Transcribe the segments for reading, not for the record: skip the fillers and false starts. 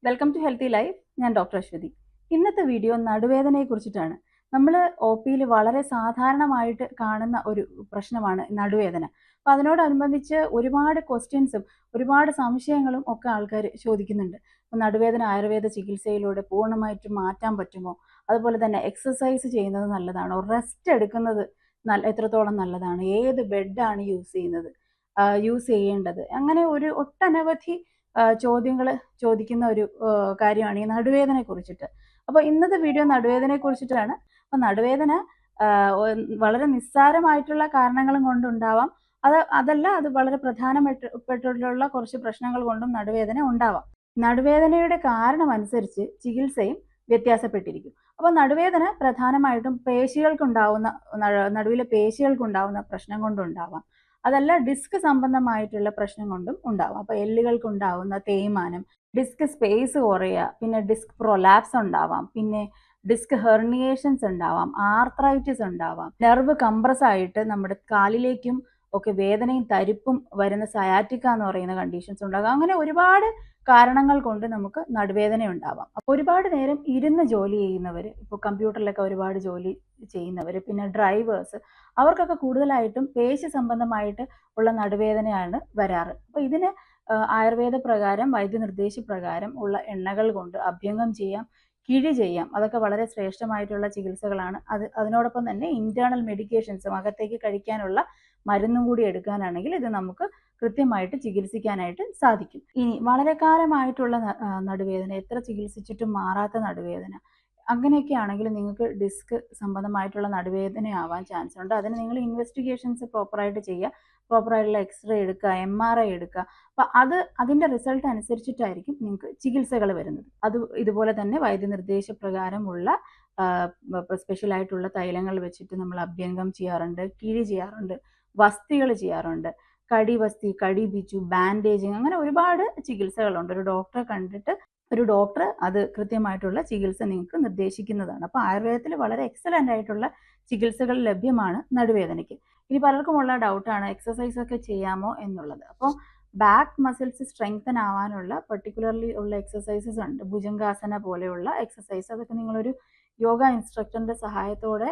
Welcome to healthy life. ഞാൻ doctor Aswathy. ഇന്നത്തെ video നടുവേദനയെ കുറിച്ചിട്ടാണ്. നമ്മൾ ഒ പിയിൽ വളരെ സാധാരണമായിട്ട് കാണുന്ന ഒരു പ്രശ്നമാണ് നടുവേദന. അപ്പം അതിനോടനുബന്ധിച്ച് ഒരുപാട് ക്വസ്റ്റ്യൻസും ഒരുപാട് സംശയങ്ങളും ഒക്കെ ആൾക്കാർ ചോദിക്കുന്നുണ്ട്. നടുവേദന ആയുർവേദ ചികിത്സയിലൂടെ പൂർണ്ണമായിട്ടും മാറ്റാൻ പറ്റുമോ? അതുപോലെ തന്നെ എക്സസൈസ് ചെയ്യുന്നത് നല്ലതാണോ? റെസ്റ്റ് എടുക്കുന്നത് എത്രത്തോളം നല്ലതാണ്? ഏത് ബെഡാണ് യൂസ് ചെയ്യേണ്ടത്? അങ്ങനെ ഒരു ഒട്ടനവധി ചോദ്യങ്ങൾ ചോദിക്കുന്ന ഒരു കാര്യമാണ് ഈ നടുവേദനയെ കുറിച്ചിട്ട്. അപ്പോൾ ഇന്നത്തെ വീഡിയോ നടുവേദനയെ കുറിച്ചിട്ടാണ്. അപ്പോൾ നടുവേദന വളരെ നിസ്സാരമായിട്ടുള്ള കാരണങ്ങളും കൊണ്ടുണ്ടാവാം. അതല്ല, അത് വളരെ പ്രധാനപ്പെട്ടിട്ടുള്ള കുറച്ച് പ്രശ്നങ്ങൾ കൊണ്ടും നടുവേദന ഉണ്ടാവാം. നടുവേദനയുടെ കാരണം അനുസരിച്ച് ചികിത്സയും വ്യത്യാസപ്പെട്ടിരിക്കും. അപ്പോൾ നടുവേദന പ്രധാനമായിട്ടും നടുവിലെ പേശികൾക്കുണ്ടാവുന്ന പ്രശ്നം കൊണ്ടുണ്ടാവാം. അതല്ല, ഡിസ്ക് സംബന്ധമായിട്ടുള്ള പ്രശ്നം കൊണ്ടും ഉണ്ടാവാം. അപ്പോൾ എല്ലുകൾക്കുണ്ടാവുന്ന തേയ്മാനം, ഡിസ്ക് സ്പേസ് കുറയുക, പിന്നെ ഡിസ്ക് പ്രൊലാപ്സ് ഉണ്ടാവാം, പിന്നെ ഡിസ്ക് ഹെർണിയേഷൻസ് ഉണ്ടാവാം, ആർത്രൈറ്റിസ് ഉണ്ടാവാം, നെർവ് കംപ്രസ് ആയിട്ട് നമ്മുടെ കാലിലേക്കും ഒക്കെ വേദനയും തരിപ്പും വരുന്ന സയാറ്റിക്ക എന്ന് പറയുന്ന കണ്ടീഷൻസ് ഉണ്ടാകാം. അങ്ങനെ ഒരുപാട് കാരണങ്ങൾ കൊണ്ട് നമുക്ക് നടുവേദന ഉണ്ടാവാം. അപ്പോൾ ഒരുപാട് നേരം ഇരുന്ന് ജോലി ചെയ്യുന്നവർ, ഇപ്പോൾ കമ്പ്യൂട്ടറിലൊക്കെ ഒരുപാട് ജോലി ചെയ്യുന്നവർ, പിന്നെ ഡ്രൈവേഴ്സ്, അവർക്കൊക്കെ കൂടുതലായിട്ടും പേശി സംബന്ധമായിട്ട് ഉള്ള നടുവേദനയാണ് വരാറ്. അപ്പോൾ ഇതിന് ആയുർവേദ പ്രകാരം വൈദ്യനിർദ്ദേശപ്രകാരം ഉള്ള എണ്ണകൾ കൊണ്ട് അഭ്യംഗം ചെയ്യാം, കിഴി ചെയ്യാം. അതൊക്കെ വളരെ ശ്രേഷ്ഠമായിട്ടുള്ള ചികിത്സകളാണ്. അതിനോടൊപ്പം തന്നെ ഇന്റേണൽ മെഡിക്കേഷൻസും, അകത്തേക്ക് കഴിക്കാനുള്ള മരുന്നും കൂടി എടുക്കാനാണെങ്കിൽ ഇത് നമുക്ക് കൃത്യമായിട്ട് ചികിത്സിക്കാനായിട്ട് സാധിക്കും. ഇനി വളരെ കാലമായിട്ടുള്ള നടുവേദന, എത്ര ചികിത്സിച്ചിട്ടും മാറാത്ത നടുവേദന, അങ്ങനെയൊക്കെ ആണെങ്കിൽ നിങ്ങൾക്ക് ഡിസ്ക് സംബന്ധമായിട്ടുള്ള നടുവേദന ആവാൻ ചാൻസ് ഉണ്ട്. അതിന് നിങ്ങൾ ഇൻവെസ്റ്റിഗേഷൻസ് പ്രോപ്പറായിട്ട് ചെയ്യുക, പ്രോപ്പറായിട്ടുള്ള എക്സ്റേ എടുക്കുക, MRI എടുക്കുക. അപ്പം അതിൻ്റെ റിസൾട്ട് അനുസരിച്ചിട്ടായിരിക്കും നിങ്ങൾക്ക് ചികിത്സകൾ വരുന്നത്. ഇതുപോലെ തന്നെ വൈദ്യനിർദ്ദേശപ്രകാരമുള്ള സ്പെഷ്യലായിട്ടുള്ള തൈലങ്ങൾ വെച്ചിട്ട് നമ്മൾ അഭ്യംഗം ചെയ്യാറുണ്ട്, കിഴി ചെയ്യാറുണ്ട്, വസ്തികൾ ചെയ്യാറുണ്ട്, കടിവസ്തി, കടിബിച്ചു, ബാൻഡേജിങ്, അങ്ങനെ ഒരുപാട് ചികിത്സകളുണ്ട്. ഒരു ഡോക്ടറെ കണ്ടിട്ട് അത് കൃത്യമായിട്ടുള്ള ചികിത്സ നിങ്ങൾക്ക് നിർദ്ദേശിക്കുന്നതാണ്. അപ്പോൾ ആയുർവേദത്തിൽ വളരെ എക്സലൻ്റ് ആയിട്ടുള്ള ചികിത്സകൾ ലഭ്യമാണ് നടുവേദനയ്ക്ക്. ഇനി പലർക്കുമുള്ള ഡൗട്ടാണ് എക്സസൈസ് ഒക്കെ ചെയ്യാമോ എന്നുള്ളത്. അപ്പോൾ ബാക്ക് മസിൽസ് സ്ട്രെങ്തൻ ആവാനുള്ള പർട്ടിക്കുലർലി ഉള്ള എക്സസൈസസ് ഉണ്ട്. ഭുജംഗാസന പോലെയുള്ള എക്സസൈസ്, അതൊക്കെ നിങ്ങളൊരു യോഗ ഇൻസ്ട്രക്ടറിൻ്റെ സഹായത്തോടെ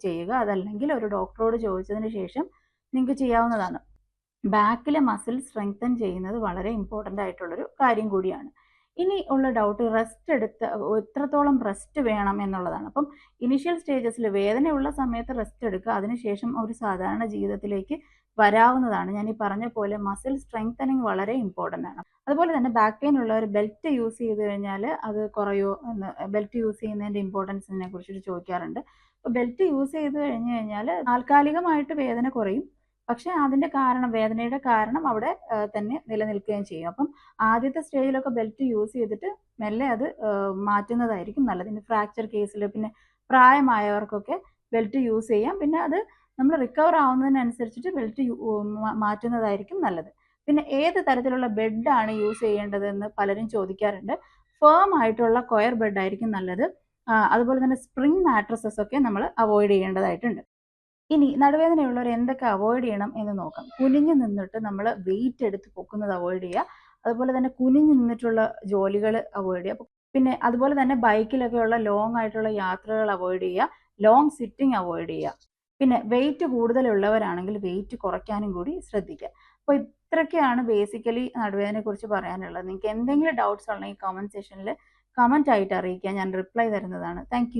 ചെയ്യുക. അതല്ലെങ്കിൽ ഒരു ഡോക്ടറോട് ചോദിച്ചതിന് ശേഷം നിങ്ങൾക്ക് ചെയ്യാവുന്നതാണ്. ബാക്കിലെ മസിൽ സ്ട്രെങ്തൻ ചെയ്യുന്നത് വളരെ ഇമ്പോർട്ടൻ്റ് ആയിട്ടുള്ളൊരു കാര്യം കൂടിയാണ്. ഇനി ഉള്ള ഡൗട്ട് എത്രത്തോളം റെസ്റ്റ് വേണം എന്നുള്ളതാണ്. അപ്പം ഇനിഷ്യൽ സ്റ്റേജസിൽ വേദനയുള്ള സമയത്ത് റെസ്റ്റ് എടുക്കുക, അതിനുശേഷം ഒരു സാധാരണ ജീവിതത്തിലേക്ക് വരാവുന്നതാണ്. ഞാൻ ഈ പറഞ്ഞ പോലെ മസിൽ സ്ട്രെങ്തനിങ് വളരെ ഇമ്പോർട്ടൻ്റ് ആണ്. അതുപോലെ തന്നെ ബാക്ക് പെയിൻ ഉള്ളവർ ബെൽറ്റ് യൂസ് ചെയ്ത് കഴിഞ്ഞാൽ അത് കുറയോ എന്ന്, ബെൽറ്റ് യൂസ് ചെയ്യുന്നതിൻ്റെ ഇമ്പോർട്ടൻസിനെ കുറിച്ചിട്ട് ചോദിക്കാറുണ്ട്. അപ്പോൾ ബെൽറ്റ് യൂസ് ചെയ്ത് കഴിഞ്ഞാൽ താൽക്കാലികമായിട്ട് വേദന കുറയും, പക്ഷേ വേദനയുടെ കാരണം അവിടെ തന്നെ നിലനിൽക്കുകയും ചെയ്യും. അപ്പം ആദ്യത്തെ സ്റ്റേജിലൊക്കെ ബെൽറ്റ് യൂസ് ചെയ്തിട്ട് മെല്ലെ അത് മാറ്റുന്നതായിരിക്കും നല്ലത്. ഇനി ഫ്രാക്ചർ കേസിൽ, പിന്നെ പ്രായമായവർക്കൊക്കെ ബെൽറ്റ് യൂസ് ചെയ്യാം. പിന്നെ അത് നമ്മൾ റിക്കവർ ആവുന്നതിനനുസരിച്ചിട്ട് ബെൽറ്റ് മാറ്റുന്നതായിരിക്കും നല്ലത്. പിന്നെ ഏത് തരത്തിലുള്ള ബെഡാണ് യൂസ് ചെയ്യേണ്ടതെന്ന് പലരും ചോദിക്കാറുണ്ട്. ഫേം ആയിട്ടുള്ള കൊയർ ബെഡായിരിക്കും നല്ലത്. അതുപോലെ തന്നെ സ്പ്രിംഗ് മാട്രസസ് ഒക്കെ നമ്മൾ അവോയ്ഡ് ചെയ്യേണ്ടതായിട്ടുണ്ട്. ഇനി നടുവേദനയുള്ളവർ എന്തൊക്കെ അവോയ്ഡ് ചെയ്യണം എന്ന് നോക്കാം. കുനിഞ്ഞു നിന്നിട്ട് നമ്മൾ വെയിറ്റ് എടുത്ത് പൊക്കുന്നത് അവോയ്ഡ് ചെയ്യുക. അതുപോലെ തന്നെ കുനിഞ്ഞു നിന്നിട്ടുള്ള ജോലികൾ അവോയ്ഡ് ചെയ്യുക. പിന്നെ അതുപോലെ തന്നെ ബൈക്കിലൊക്കെയുള്ള ലോങ് ആയിട്ടുള്ള യാത്രകൾ അവോയ്ഡ് ചെയ്യുക. ലോങ് സിറ്റിംഗ് അവോയ്ഡ് ചെയ്യുക. പിന്നെ വെയിറ്റ് കൂടുതലുള്ളവരാണെങ്കിൽ വെയിറ്റ് കുറയ്ക്കാനും കൂടി ശ്രദ്ധിക്കുക. അപ്പോൾ ഇത്രയൊക്കെയാണ് ബേസിക്കലി നടുവേദനയെ കുറിച്ച് പറയാനുള്ളത്. നിങ്ങൾക്ക് എന്തെങ്കിലും ഡൗട്ട്സ് ഉണ്ടെങ്കിൽ കമൻറ്റ് സെക്ഷനിൽ കമൻറ്റ് ആയിട്ട് അറിയിക്കുക. ഞാൻ റിപ്ലൈ തരുന്നതാണ്. താങ്ക്